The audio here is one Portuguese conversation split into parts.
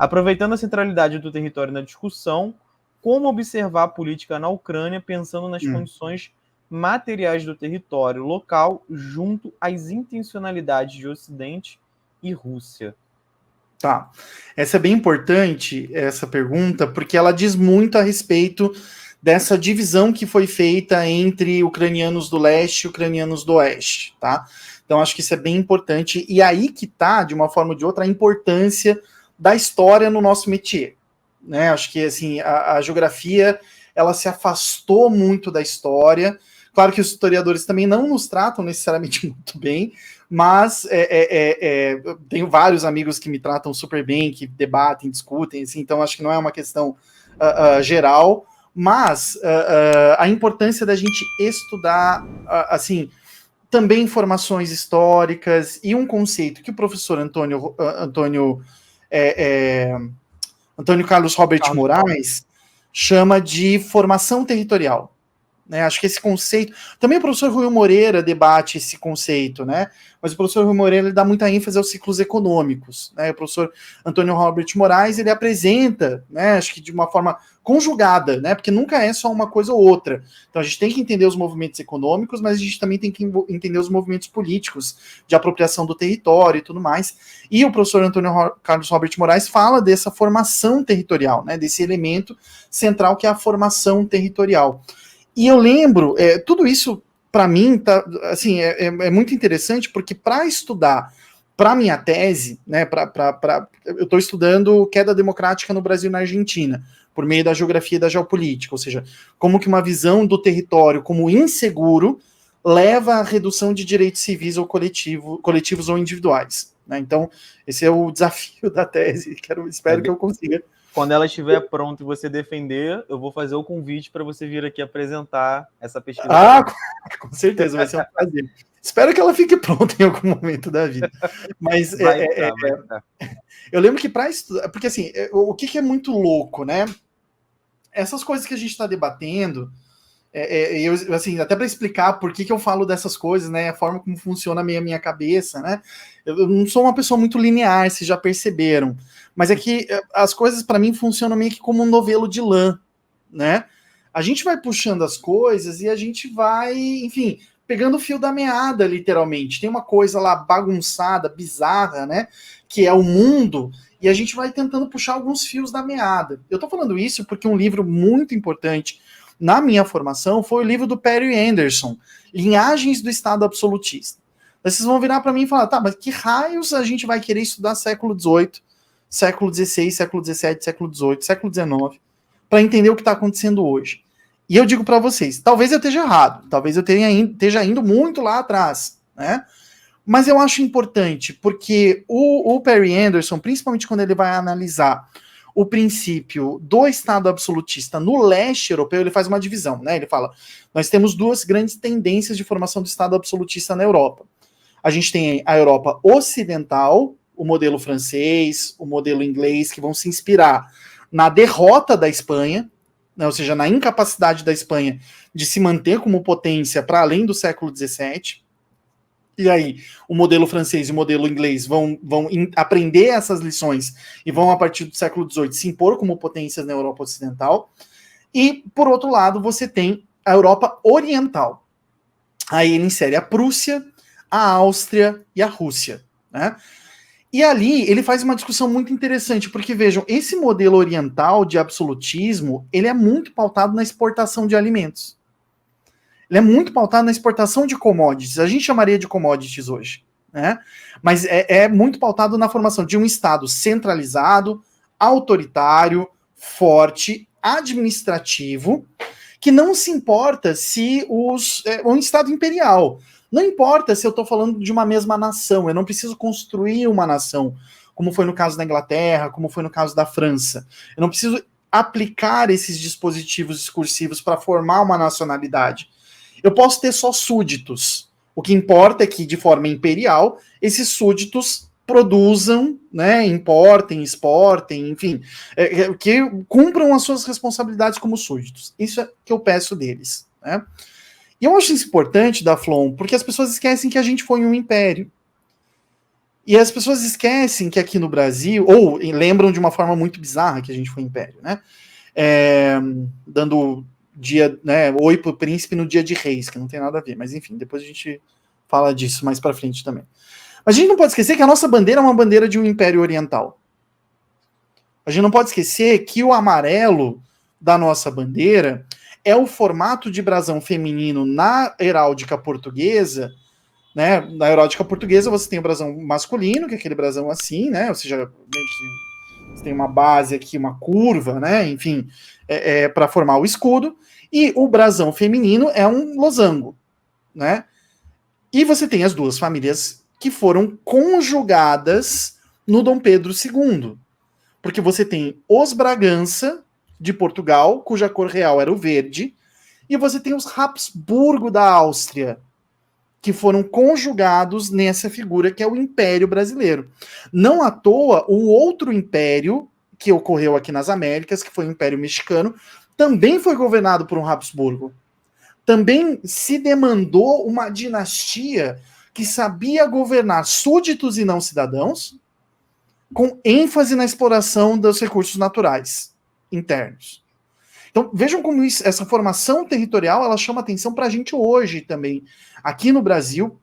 Aproveitando a centralidade do território na discussão, como observar a política na Ucrânia pensando nas condições materiais do território local junto às intencionalidades de Ocidente e Rússia? Tá. Essa é bem importante, essa pergunta, porque ela diz muito a respeito dessa divisão que foi feita entre ucranianos do leste e ucranianos do oeste, tá? Então, acho que isso é bem importante. E aí que tá, de uma forma ou de outra, a importância da história no nosso métier, né? Acho que, assim, a geografia, ela se afastou muito da história. Claro que os historiadores também não nos tratam necessariamente muito bem, mas tenho vários amigos que me tratam super bem, que debatem, discutem, assim, então acho que não é uma questão geral, mas a importância da gente estudar, assim, também informações históricas e um conceito que o professor Antônio Carlos Robert Moraes chama de formação territorial. Né, acho que esse conceito... Também o professor Rui Moreira debate esse conceito, né? Mas o professor Rui Moreira ele dá muita ênfase aos ciclos econômicos. Né? O professor Antônio Robert Moraes ele apresenta, né, acho que de uma forma conjugada, né? Porque nunca é só uma coisa ou outra. Então a gente tem que entender os movimentos econômicos, mas a gente também tem que entender os movimentos políticos de apropriação do território e tudo mais. E o professor Antônio Carlos Robert Moraes fala dessa formação territorial, né? Desse elemento central que é a formação territorial. E eu lembro, tudo isso, para mim, tá, assim, é muito interessante, porque para estudar, para minha tese, né, eu estou estudando queda democrática no Brasil e na Argentina, por meio da geografia e da geopolítica, ou seja, como que uma visão do território como inseguro leva à redução de direitos civis ou coletivos ou individuais. Né? Então, esse é o desafio da tese, espero que eu consiga. Quando ela estiver pronta e você defender, eu vou fazer o convite para você vir aqui apresentar essa pesquisa. Com certeza, vai ser um prazer. Espero que ela fique pronta em algum momento da vida. Mas vai tá. Eu lembro que para estudar... Porque, assim, o que é muito louco, né? Essas coisas que a gente está debatendo... eu, assim, até para explicar por que eu falo dessas coisas, né? A forma como funciona a minha cabeça, né? Eu não sou uma pessoa muito linear, vocês já perceberam. Mas é que as coisas, para mim, funcionam meio que como um novelo de lã, né? A gente vai puxando as coisas e a gente vai, enfim, pegando o fio da meada, literalmente. Tem uma coisa lá bagunçada, bizarra, né? Que é o mundo, e a gente vai tentando puxar alguns fios da meada. Eu tô falando isso porque um livro muito importante na minha formação foi o livro do Perry Anderson, Linhagens do Estado Absolutista. Vocês vão virar para mim e falar, tá, mas que raios a gente vai querer estudar século XVIII, século XVI, século XVII, século XVIII, século XIX, para entender o que está acontecendo hoje? E eu digo para vocês, talvez eu esteja errado, talvez eu esteja indo muito lá atrás, né? Mas eu acho importante, porque o Perry Anderson, principalmente quando ele vai analisar o princípio do Estado absolutista no leste europeu, ele faz uma divisão, né? Ele fala, nós temos duas grandes tendências de formação do Estado absolutista na Europa. A gente tem a Europa ocidental, o modelo francês, o modelo inglês, que vão se inspirar na derrota da Espanha, né? Ou seja, na incapacidade da Espanha de se manter como potência para além do século XVII. E aí, o modelo francês e o modelo inglês vão aprender essas lições e vão, a partir do século XVIII, se impor como potências na Europa Ocidental. E, por outro lado, você tem a Europa Oriental. Aí ele insere a Prússia, a Áustria e a Rússia. Né? E ali ele faz uma discussão muito interessante, porque, vejam, esse modelo oriental de absolutismo, ele é muito pautado na exportação de alimentos. Ele é muito pautado na exportação de commodities. A gente chamaria de commodities hoje, né? Mas é muito pautado na formação de um Estado centralizado, autoritário, forte, administrativo, que não se importa se um Estado imperial. Não importa se eu estou falando de uma mesma nação. Eu não preciso construir uma nação, como foi no caso da Inglaterra, como foi no caso da França. Eu não preciso aplicar esses dispositivos discursivos para formar uma nacionalidade. Eu posso ter só súditos. O que importa é que, de forma imperial, esses súditos produzam, né, importem, exportem, enfim, que cumpram as suas responsabilidades como súditos. Isso é que eu peço deles. Né? E eu acho isso importante, Daflon, porque as pessoas esquecem que a gente foi um império. E as pessoas esquecem que aqui no Brasil, ou lembram de uma forma muito bizarra que a gente foi império, né? Dando dia, né, oi pro príncipe no dia de reis, que não tem nada a ver, mas enfim, depois a gente fala disso mais para frente também. Mas a gente não pode esquecer que a nossa bandeira é uma bandeira de um império oriental. A gente não pode esquecer que o amarelo da nossa bandeira é o formato de brasão feminino na heráldica portuguesa, né? Na heráldica portuguesa você tem o brasão masculino, que é aquele brasão assim, né? Ou seja, você tem uma base aqui, uma curva, né? Enfim, para formar o escudo. E o brasão feminino é um losango, né? E você tem as duas famílias que foram conjugadas no Dom Pedro II. Porque você tem os Bragança, de Portugal, cuja cor real era o verde, e você tem os Habsburgo da Áustria, que foram conjugados nessa figura que é o Império Brasileiro. Não à toa, o outro império que ocorreu aqui nas Américas, que foi o Império Mexicano, também foi governado por um Habsburgo. Também se demandou uma dinastia que sabia governar súditos e não cidadãos, com ênfase na exploração dos recursos naturais internos. Então, vejam como essa formação territorial ela chama atenção para a gente hoje também, aqui no Brasil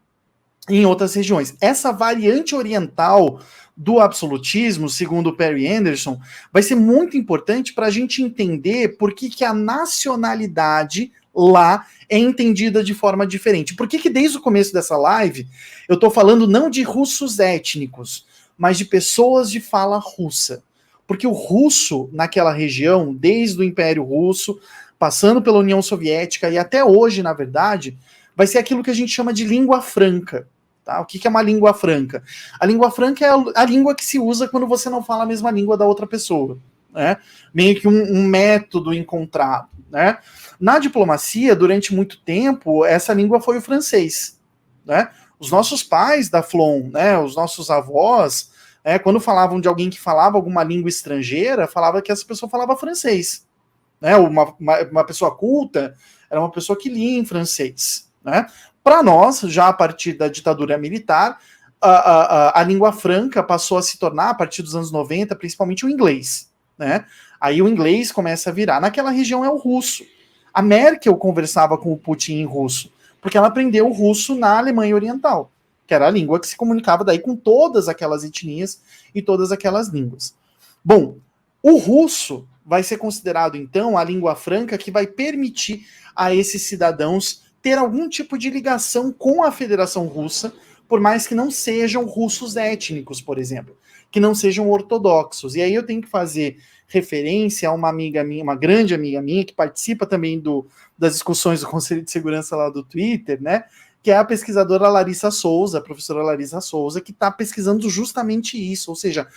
e em outras regiões. Essa variante oriental do absolutismo, segundo Perry Anderson, vai ser muito importante para a gente entender por que a nacionalidade lá é entendida de forma diferente. Por que desde o começo dessa live eu estou falando não de russos étnicos, mas de pessoas de fala russa. Porque o russo, naquela região, desde o Império Russo, passando pela União Soviética e até hoje, na verdade, vai ser aquilo que a gente chama de língua franca. Tá? O que é uma língua franca? A língua franca é a língua que se usa quando você não fala a mesma língua da outra pessoa. Né? Meio que um método encontrado. Né? Na diplomacia, durante muito tempo, essa língua foi o francês. Né? Os nossos pais da Flon, né, os nossos avós, quando falavam de alguém que falava alguma língua estrangeira, falava que essa pessoa falava francês. Né? Uma pessoa culta era uma pessoa que lia em francês. Né? Para nós, já a partir da ditadura militar, a língua franca passou a se tornar, a partir dos anos 90, principalmente o inglês. Né? Aí o inglês começa a virar. Naquela região é o russo. A Merkel conversava com o Putin em russo, porque ela aprendeu o russo na Alemanha Oriental, que era a língua que se comunicava daí com todas aquelas etnias e todas aquelas línguas. Bom, o russo vai ser considerado, então, a língua franca que vai permitir a esses cidadãos ter algum tipo de ligação com a Federação Russa, por mais que não sejam russos étnicos, por exemplo, que não sejam ortodoxos. E aí eu tenho que fazer referência a uma amiga minha, uma grande amiga minha, que participa também das discussões do Conselho de Segurança lá do Twitter, né? Que é a pesquisadora Larissa Souza, a professora Larissa Souza, que está pesquisando justamente isso. Ou seja,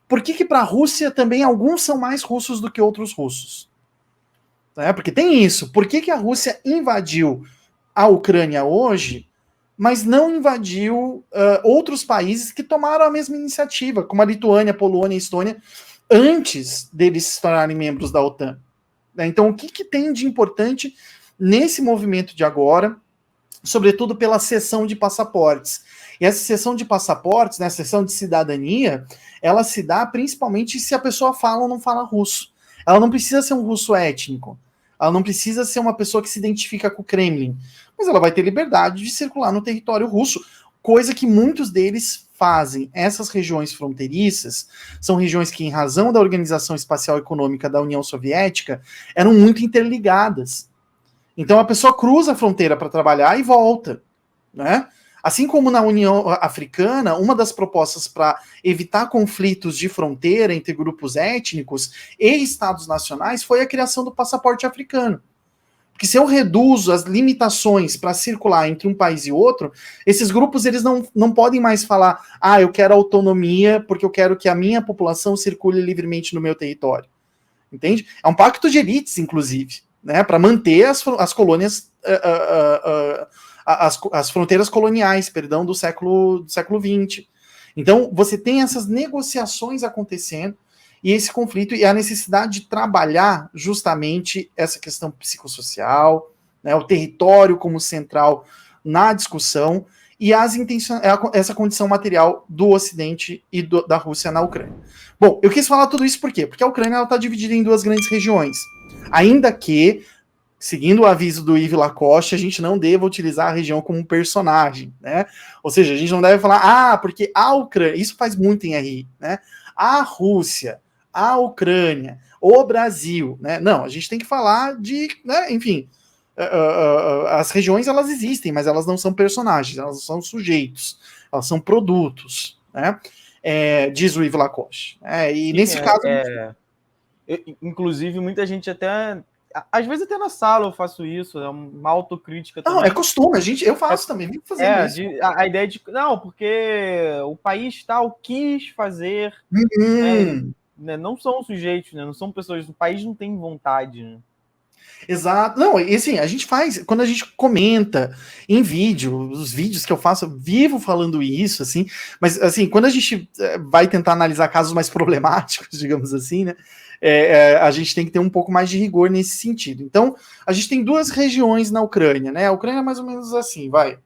por que para a Rússia também alguns são mais russos do que outros russos? Porque tem isso. Por que a Rússia invadiu a Ucrânia hoje, mas não invadiu outros países que tomaram a mesma iniciativa, como a Lituânia, a Polônia, a Estônia, antes deles se tornarem membros da OTAN? Então, o que tem de importante nesse movimento de agora, sobretudo pela cessão de passaportes? E essa cessão de passaportes, né, a cessão de cidadania, ela se dá principalmente se a pessoa fala ou não fala russo. Ela não precisa ser um russo étnico, ela não precisa ser uma pessoa que se identifica com o Kremlin, mas ela vai ter liberdade de circular no território russo, coisa que muitos deles fazem. Essas regiões fronteiriças são regiões que, em razão da Organização Espacial Econômica da União Soviética, eram muito interligadas. Então a pessoa cruza a fronteira para trabalhar e volta, né? Assim como na União Africana, uma das propostas para evitar conflitos de fronteira entre grupos étnicos e estados nacionais foi a criação do passaporte africano. Porque se eu reduzo as limitações para circular entre um país e outro, esses grupos eles não podem mais falar, eu quero autonomia porque eu quero que a minha população circule livremente no meu território. Entende? É um pacto de elites, inclusive, né, para manter as colônias, as fronteiras coloniais, perdão, do século XX. Então, você tem essas negociações acontecendo, e esse conflito e a necessidade de trabalhar justamente essa questão psicossocial, né, o território como central na discussão, e essa condição material do Ocidente e da Rússia na Ucrânia. Bom, eu quis falar tudo isso por quê? Porque a Ucrânia está dividida em duas grandes regiões. Ainda que, seguindo o aviso do Yves Lacoste, a gente não deva utilizar a região como um personagem, né? Ou seja, a gente não deve falar, porque a Ucrânia, isso faz muito em RI, né? A Rússia, a Ucrânia, o Brasil, né? Não, a gente tem que falar de, né, enfim, as regiões elas existem, mas elas não são personagens, elas são sujeitos, elas são produtos, né? Diz o Yves Lacoste. E nesse caso. Inclusive, muita gente até. Às vezes até na sala eu faço isso, é uma autocrítica também. Não, é costume, eu faço também, vivo fazendo isso. A ideia de. Não, porque o país tal quis fazer. Né, não são sujeitos, né? Não são pessoas. O país não tem vontade, né? Exato. Não, e assim, a gente faz, quando a gente comenta em vídeo, os vídeos que eu faço, eu vivo falando isso, assim, mas assim, quando a gente vai tentar analisar casos mais problemáticos, digamos assim, né, a gente tem que ter um pouco mais de rigor nesse sentido. Então, a gente tem duas regiões na Ucrânia, né, a Ucrânia é mais ou menos assim, vai,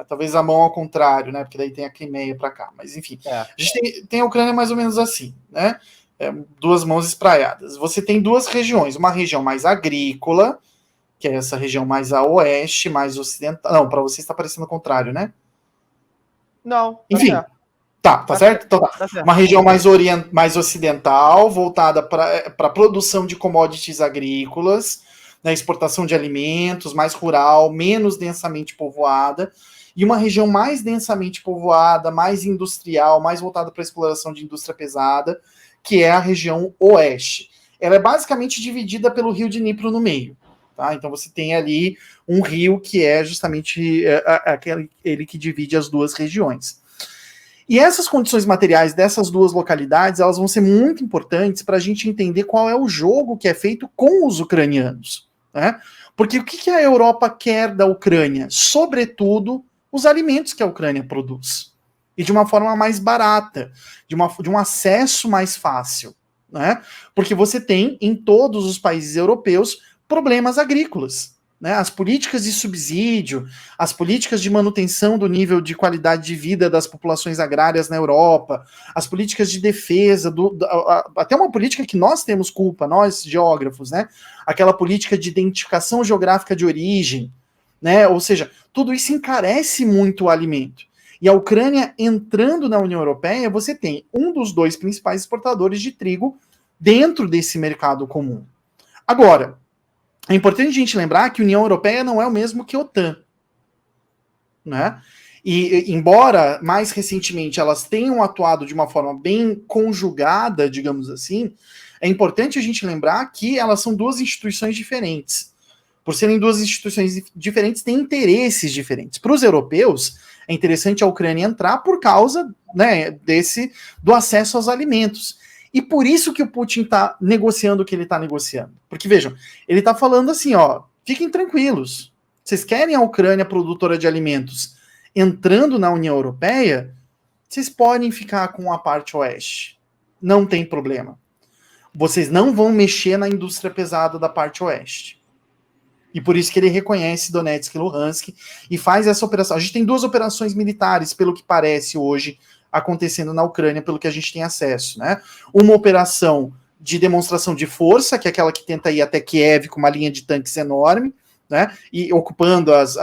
talvez a mão ao contrário, né, porque daí tem a Crimeia para cá, mas enfim, a gente tem a Ucrânia mais ou menos assim, né, duas mãos espraiadas. Você tem duas regiões, uma região mais agrícola, que é essa região mais a oeste, mais ocidental. Não, para você está parecendo o contrário, né? Não. Enfim, tá certo? Então, tá. Uma região mais ocidental, voltada para produção de commodities agrícolas, né, exportação de alimentos, mais rural, menos densamente povoada, e uma região mais densamente povoada, mais industrial, mais voltada para a exploração de indústria pesada, que é a região oeste. Ela é basicamente dividida pelo rio de Dnipro no meio. Tá? Então você tem ali um rio que é justamente aquele que divide as duas regiões. E essas condições materiais dessas duas localidades, elas vão ser muito importantes para a gente entender qual é o jogo que é feito com os ucranianos. Né? Porque o que a Europa quer da Ucrânia? Sobretudo, os alimentos que a Ucrânia produz. E de uma forma mais barata, de um acesso mais fácil, né? Porque você tem, em todos os países europeus, problemas agrícolas, né? As políticas de subsídio, as políticas de manutenção do nível de qualidade de vida das populações agrárias na Europa, as políticas de defesa, até uma política que nós temos culpa, nós geógrafos, né? Aquela política de identificação geográfica de origem, né? Ou seja, tudo isso encarece muito o alimento. E a Ucrânia entrando na União Europeia, você tem um dos dois principais exportadores de trigo dentro desse mercado comum. Agora, é importante a gente lembrar que a União Europeia não é o mesmo que a OTAN. Né? E embora, mais recentemente, elas tenham atuado de uma forma bem conjugada, digamos assim, é importante a gente lembrar que elas são duas instituições diferentes. Por serem duas instituições diferentes, têm interesses diferentes. Para os europeus, é interessante a Ucrânia entrar por causa, né, do acesso aos alimentos. E por isso que o Putin está negociando o que ele está negociando. Porque, vejam, ele está falando assim, fiquem tranquilos. Vocês querem a Ucrânia produtora de alimentos entrando na União Europeia? Vocês podem ficar com a parte oeste. Não tem problema. Vocês não vão mexer na indústria pesada da parte oeste. E por isso que ele reconhece Donetsk e Luhansk e faz essa operação. A gente tem duas operações militares, pelo que parece hoje, acontecendo na Ucrânia, pelo que a gente tem acesso. Né? Uma operação de demonstração de força, que é aquela que tenta ir até Kiev com uma linha de tanques enorme, né? E ocupando as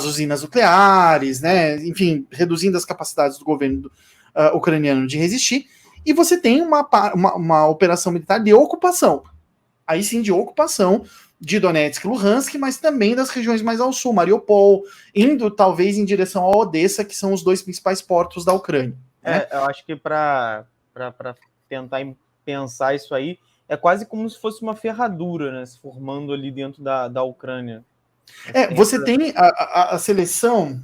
usinas nucleares, né? Enfim, reduzindo as capacidades do governo ucraniano de resistir. E você tem uma operação militar de ocupação. Aí sim, de ocupação de Donetsk e Luhansk, mas também das regiões mais ao sul, Mariupol, indo talvez em direção a Odessa, que são os dois principais portos da Ucrânia. Né? Eu acho que para tentar pensar isso aí, é quase como se fosse uma ferradura, né, se formando ali dentro da Ucrânia. Você tem a seleção...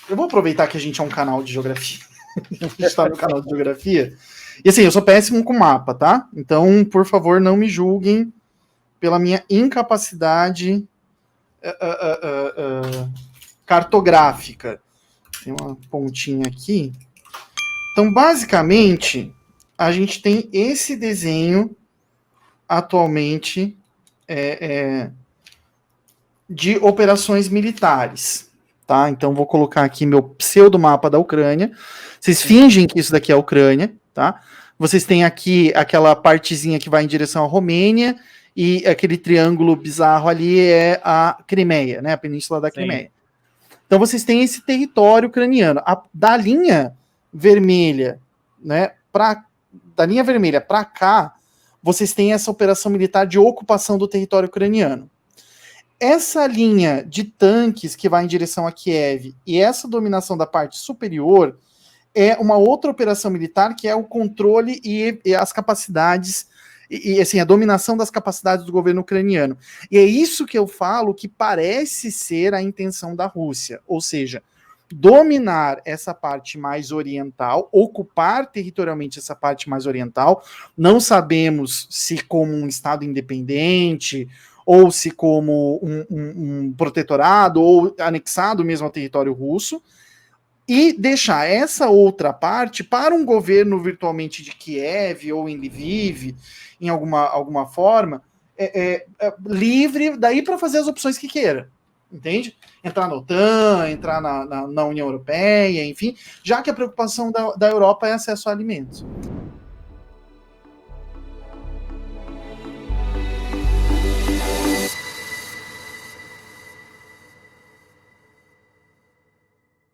Eu vou aproveitar que a gente é um canal de geografia. A gente está no canal de geografia. E assim, eu sou péssimo com mapa, tá? Então, por favor, não me julguem pela minha incapacidade cartográfica. Tem uma pontinha aqui. Então, basicamente, a gente tem esse desenho atualmente de operações militares, tá? Então vou colocar aqui meu pseudo-mapa da Ucrânia. Vocês fingem que isso daqui é a Ucrânia, tá? Vocês têm aqui aquela partezinha que vai em direção à Romênia e aquele triângulo bizarro ali é a Crimeia, né? A Península da Crimeia. Então vocês têm esse território ucraniano. Da linha vermelha, né? Da linha vermelha para cá, vocês têm essa operação militar de ocupação do território ucraniano. Essa linha de tanques que vai em direção a Kiev e essa dominação da parte superior é uma outra operação militar que é o controle e as capacidades e assim, a dominação das capacidades do governo ucraniano. E é isso que eu falo que parece ser a intenção da Rússia, ou seja, dominar essa parte mais oriental, ocupar territorialmente essa parte mais oriental. Não sabemos se como um estado independente ou se como um protetorado ou anexado mesmo ao território russo, e deixar essa outra parte para um governo virtualmente de Kiev ou em Lviv, em alguma forma, livre daí para fazer as opções que queira, entende? Entrar na OTAN, entrar na União Europeia, enfim, já que a preocupação da Europa é acesso a alimentos.